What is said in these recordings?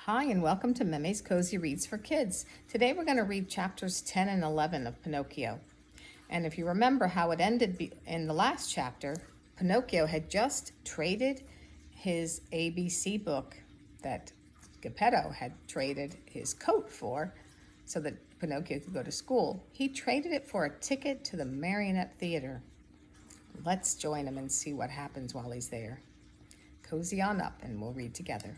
Hi, and welcome to Mémé's Cozy Reads for Kids. Today we're going to read chapters 10 and 11 of Pinocchio. And if you remember how it ended in the last chapter, Pinocchio had just traded his ABC book that Geppetto had traded his coat for so that Pinocchio could go to school. He traded it for a ticket to the Marionette Theater. Let's join him and see what happens while he's there. Cozy on up and we'll read together.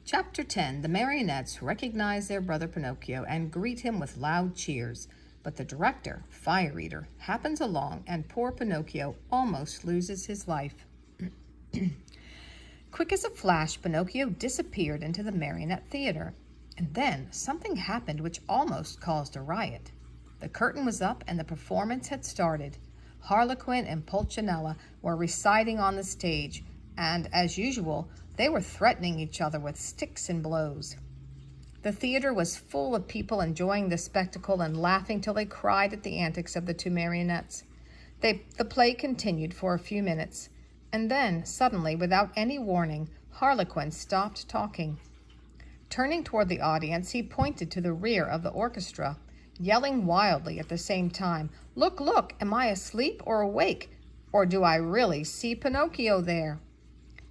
Chapter 10. The marionettes recognize their brother Pinocchio and greet him with loud cheers. But the director, Fire Eater, happens along and poor Pinocchio almost loses his life. Quick as a flash, Pinocchio disappeared into the marionette theater. And then something happened which almost caused a riot. The curtain was up and the performance had started. Harlequin and Pulcinella were reciting on the stage, and, as usual, they were threatening each other with sticks and blows. The theater was full of people enjoying the spectacle and laughing till they cried at the antics of the two marionettes. The play continued for a few minutes, and then, suddenly, without any warning, Harlequin stopped talking. Turning toward the audience, he pointed to the rear of the orchestra, yelling wildly at the same time, "Look, look, am I asleep or awake? Or do I really see Pinocchio there?"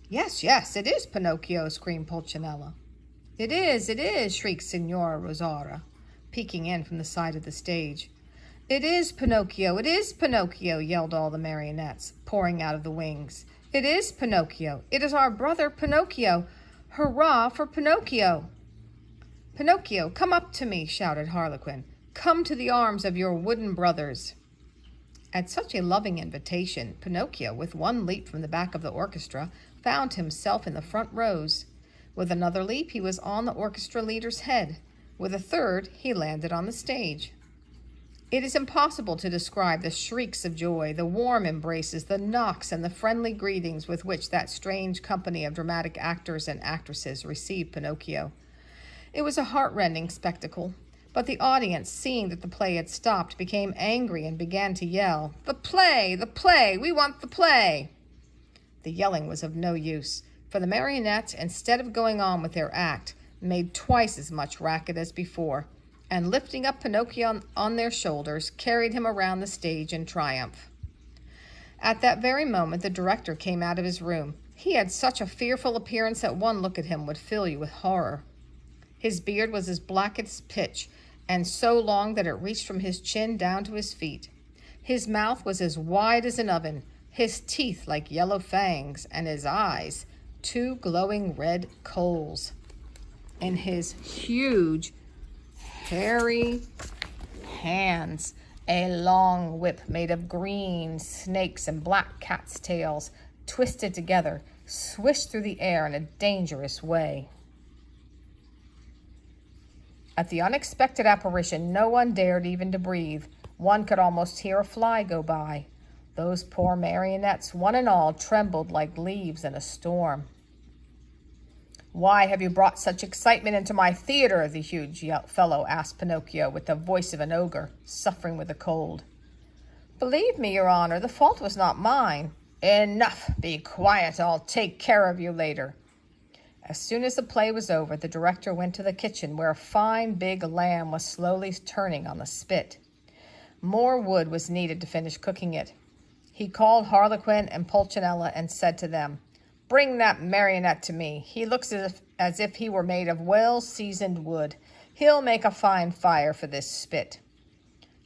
"Yes, yes, it is Pinocchio," screamed Pulcinella. It is," shrieked Signora Rosaura, peeking in from the side of the stage. It is Pinocchio, yelled all the marionettes, pouring out of the wings. It is Pinocchio, it is our brother Pinocchio. Hurrah for Pinocchio! "Pinocchio, come up to me," shouted Harlequin. "Come to the arms of your wooden brothers." At such a loving invitation, Pinocchio, with one leap from the back of the orchestra, found himself in the front rows. With another leap, he was on the orchestra leader's head. With a third, he landed on the stage. It is impossible to describe the shrieks of joy, the warm embraces, the knocks, and the friendly greetings with which that strange company of dramatic actors and actresses received Pinocchio. It was a heart-rending spectacle. But the audience, seeing that the play had stopped, became angry and began to yell, "The play! The play! We want the play!" The yelling was of no use, for the marionettes, instead of going on with their act, made twice as much racket as before, and lifting up Pinocchio on their shoulders, carried him around the stage in triumph. At that very moment, the director came out of his room. He had such a fearful appearance that one look at him would fill you with horror. His beard was as black as pitch, and so long that it reached from his chin down to his feet. His mouth was as wide as an oven, his teeth like yellow fangs, and his eyes two glowing red coals. In his huge, hairy hands, a long whip made of green snakes and black cats' tails, twisted together, swished through the air in a dangerous way. At the unexpected apparition, no one dared even to breathe. One could almost hear a fly go by. Those poor marionettes, one and all, trembled like leaves in a storm. "Why have you brought such excitement into my theater?" the huge fellow asked Pinocchio with the voice of an ogre, suffering with a cold. "Believe me, your honor, the fault was not mine." "Enough! Be quiet, I'll take care of you later." As soon as the play was over, the director went to the kitchen where a fine big lamb was slowly turning on the spit. More wood was needed to finish cooking it. He called Harlequin and Pulcinella and said to them, "Bring that marionette to me. He looks as if he were made of well-seasoned wood. He'll make a fine fire for this spit."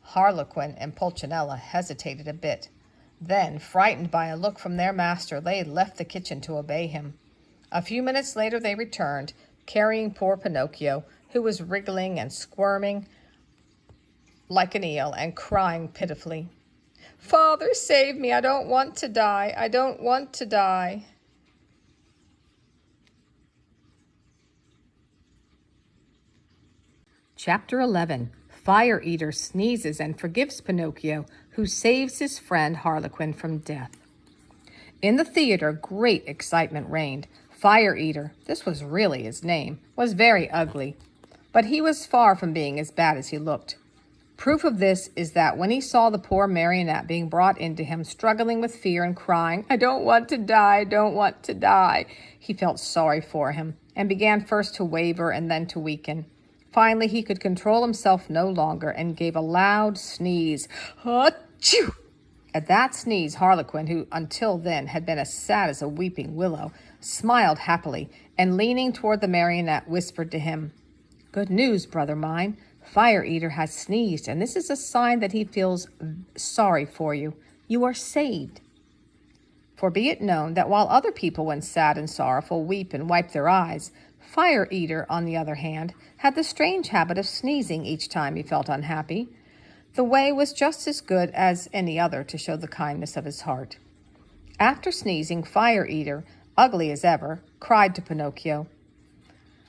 Harlequin and Pulcinella hesitated a bit. Then, frightened by a look from their master, they left the kitchen to obey him. A few minutes later they returned, carrying poor Pinocchio, who was wriggling and squirming like an eel and crying pitifully. "Father, save me! I don't want to die! I don't want to die!" Chapter 11. Fire Eater sneezes and forgives Pinocchio, who saves his friend Harlequin from death. In the theater, great excitement reigned. Fire Eater, this was really his name, was very ugly, but he was far from being as bad as he looked. Proof of this is that when he saw the poor marionette being brought into him, struggling with fear and crying, "I don't want to die, I don't want to die," he felt sorry for him and began first to waver and then to weaken. Finally, he could control himself no longer and gave a loud sneeze. Achoo! At that sneeze, Harlequin, who until then had been as sad as a weeping willow, smiled happily, and leaning toward the marionette, whispered to him, "Good news, brother mine. Fire Eater has sneezed, and this is a sign that he feels sorry for you. You are saved. For be it known that while other people, when sad and sorrowful, weep and wipe their eyes, Fire Eater, on the other hand, had the strange habit of sneezing each time he felt unhappy. The way was just as good as any other to show the kindness of his heart. After sneezing, Fire Eater, ugly as ever, cried to Pinocchio,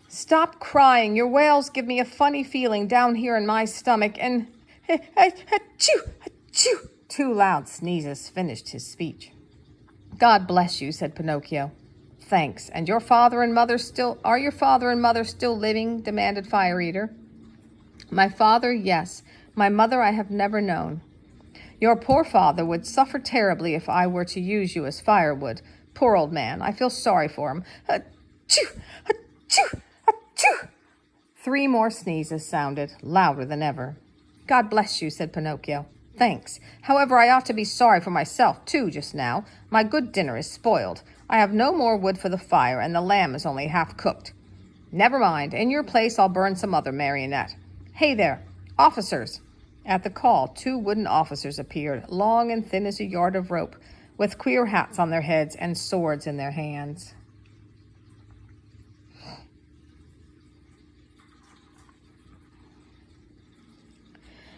"Stop crying. Your wails give me a funny feeling down here in my stomach, and achoo, achoo." 2 loud sneezes finished his speech. "God bless you," said Pinocchio. "Thanks. And your father and mother are your father and mother still living?" demanded Fire Eater. "My father, yes. My mother I have never known. Your poor father would suffer terribly if I were to use you as firewood. Poor old man. I feel sorry for him. Achoo, achoo, achoo." 3 more sneezes sounded, louder than ever. "God bless you," said Pinocchio. "Thanks. However, I ought to be sorry for myself, too, just now. My good dinner is spoiled. I have no more wood for the fire, and the lamb is only half cooked. Never mind. In your place, I'll burn some other marionette. Hey there, officers!" At the call, 2 wooden officers appeared, long and thin as a yard of rope, with queer hats on their heads and swords in their hands.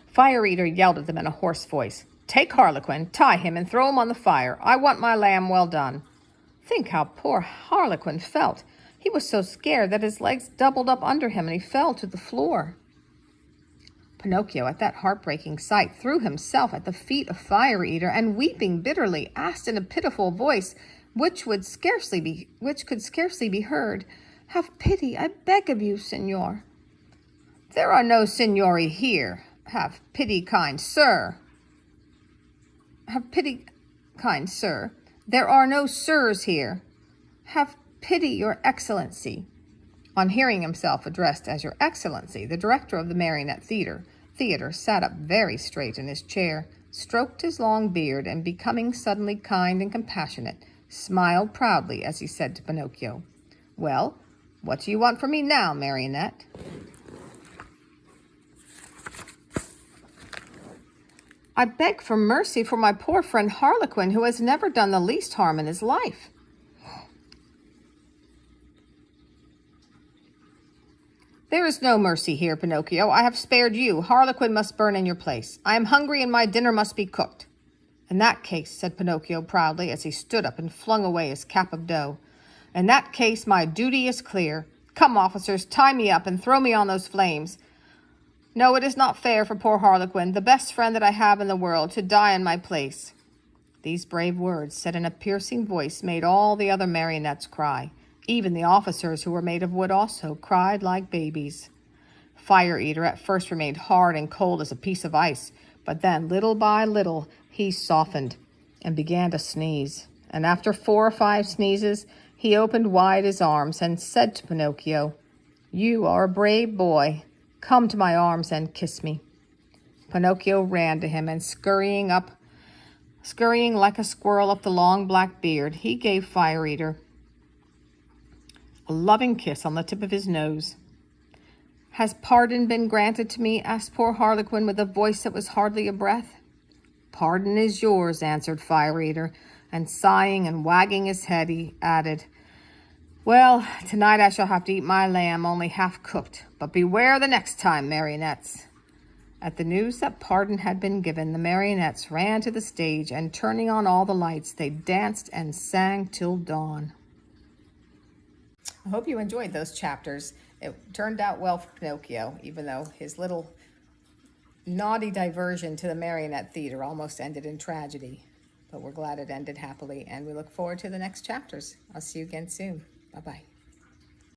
Fire Eater yelled at them in a hoarse voice, "Take Harlequin, tie him, and throw him on the fire. I want my lamb well done." Think how poor Harlequin felt. He was so scared that his legs doubled up under him and he fell to the floor. Pinocchio, at that heartbreaking sight, threw himself at the feet of Fire Eater and, weeping bitterly, asked in a pitiful voice, which could scarcely be heard, "Have pity, I beg of you, Signor." "There are no signori here. Have pity, kind sir." "Have pity, kind sir. There are no sirs here." "Have pity, your excellency." On hearing himself addressed as Your Excellency, the director of the Marionette Theater sat up very straight in his chair, stroked his long beard, and, becoming suddenly kind and compassionate, smiled proudly as he said to Pinocchio, "Well, what do you want from me now, Marionette?" "I beg for mercy for my poor friend Harlequin, who has never done the least harm in his life." "There is no mercy here, Pinocchio. I have spared you. Harlequin must burn in your place. I am hungry and my dinner must be cooked." "In that case," said Pinocchio proudly as he stood up and flung away his cap of dough, "in that case my duty is clear. Come, officers, tie me up and throw me on those flames. No, it is not fair for poor Harlequin, the best friend that I have in the world, to die in my place." These brave words, said in a piercing voice, made all the other marionettes cry. Even the officers, who were made of wood also, cried like babies. Fire Eater at first remained hard and cold as a piece of ice, but then, little by little, he softened and began to sneeze. And after 4 or 5 sneezes, he opened wide his arms and said to Pinocchio, "You are a brave boy. Come to my arms and kiss me." Pinocchio ran to him, and scurrying like a squirrel up the long black beard, he gave Fire Eater a loving kiss on the tip of his nose. "Has pardon been granted to me?" asked poor Harlequin with a voice that was hardly a breath. "Pardon is yours," answered Fire Eater, and sighing and wagging his head, he added, "Well, tonight I shall have to eat my lamb only half cooked, but beware the next time, marionettes." At the news that pardon had been given, the marionettes ran to the stage, and turning on all the lights, they danced and sang till dawn. I hope you enjoyed those chapters. It turned out well for Pinocchio, even though his little naughty diversion to the Marionette Theater almost ended in tragedy. But we're glad it ended happily, and we look forward to the next chapters. I'll see you again soon. Bye-bye.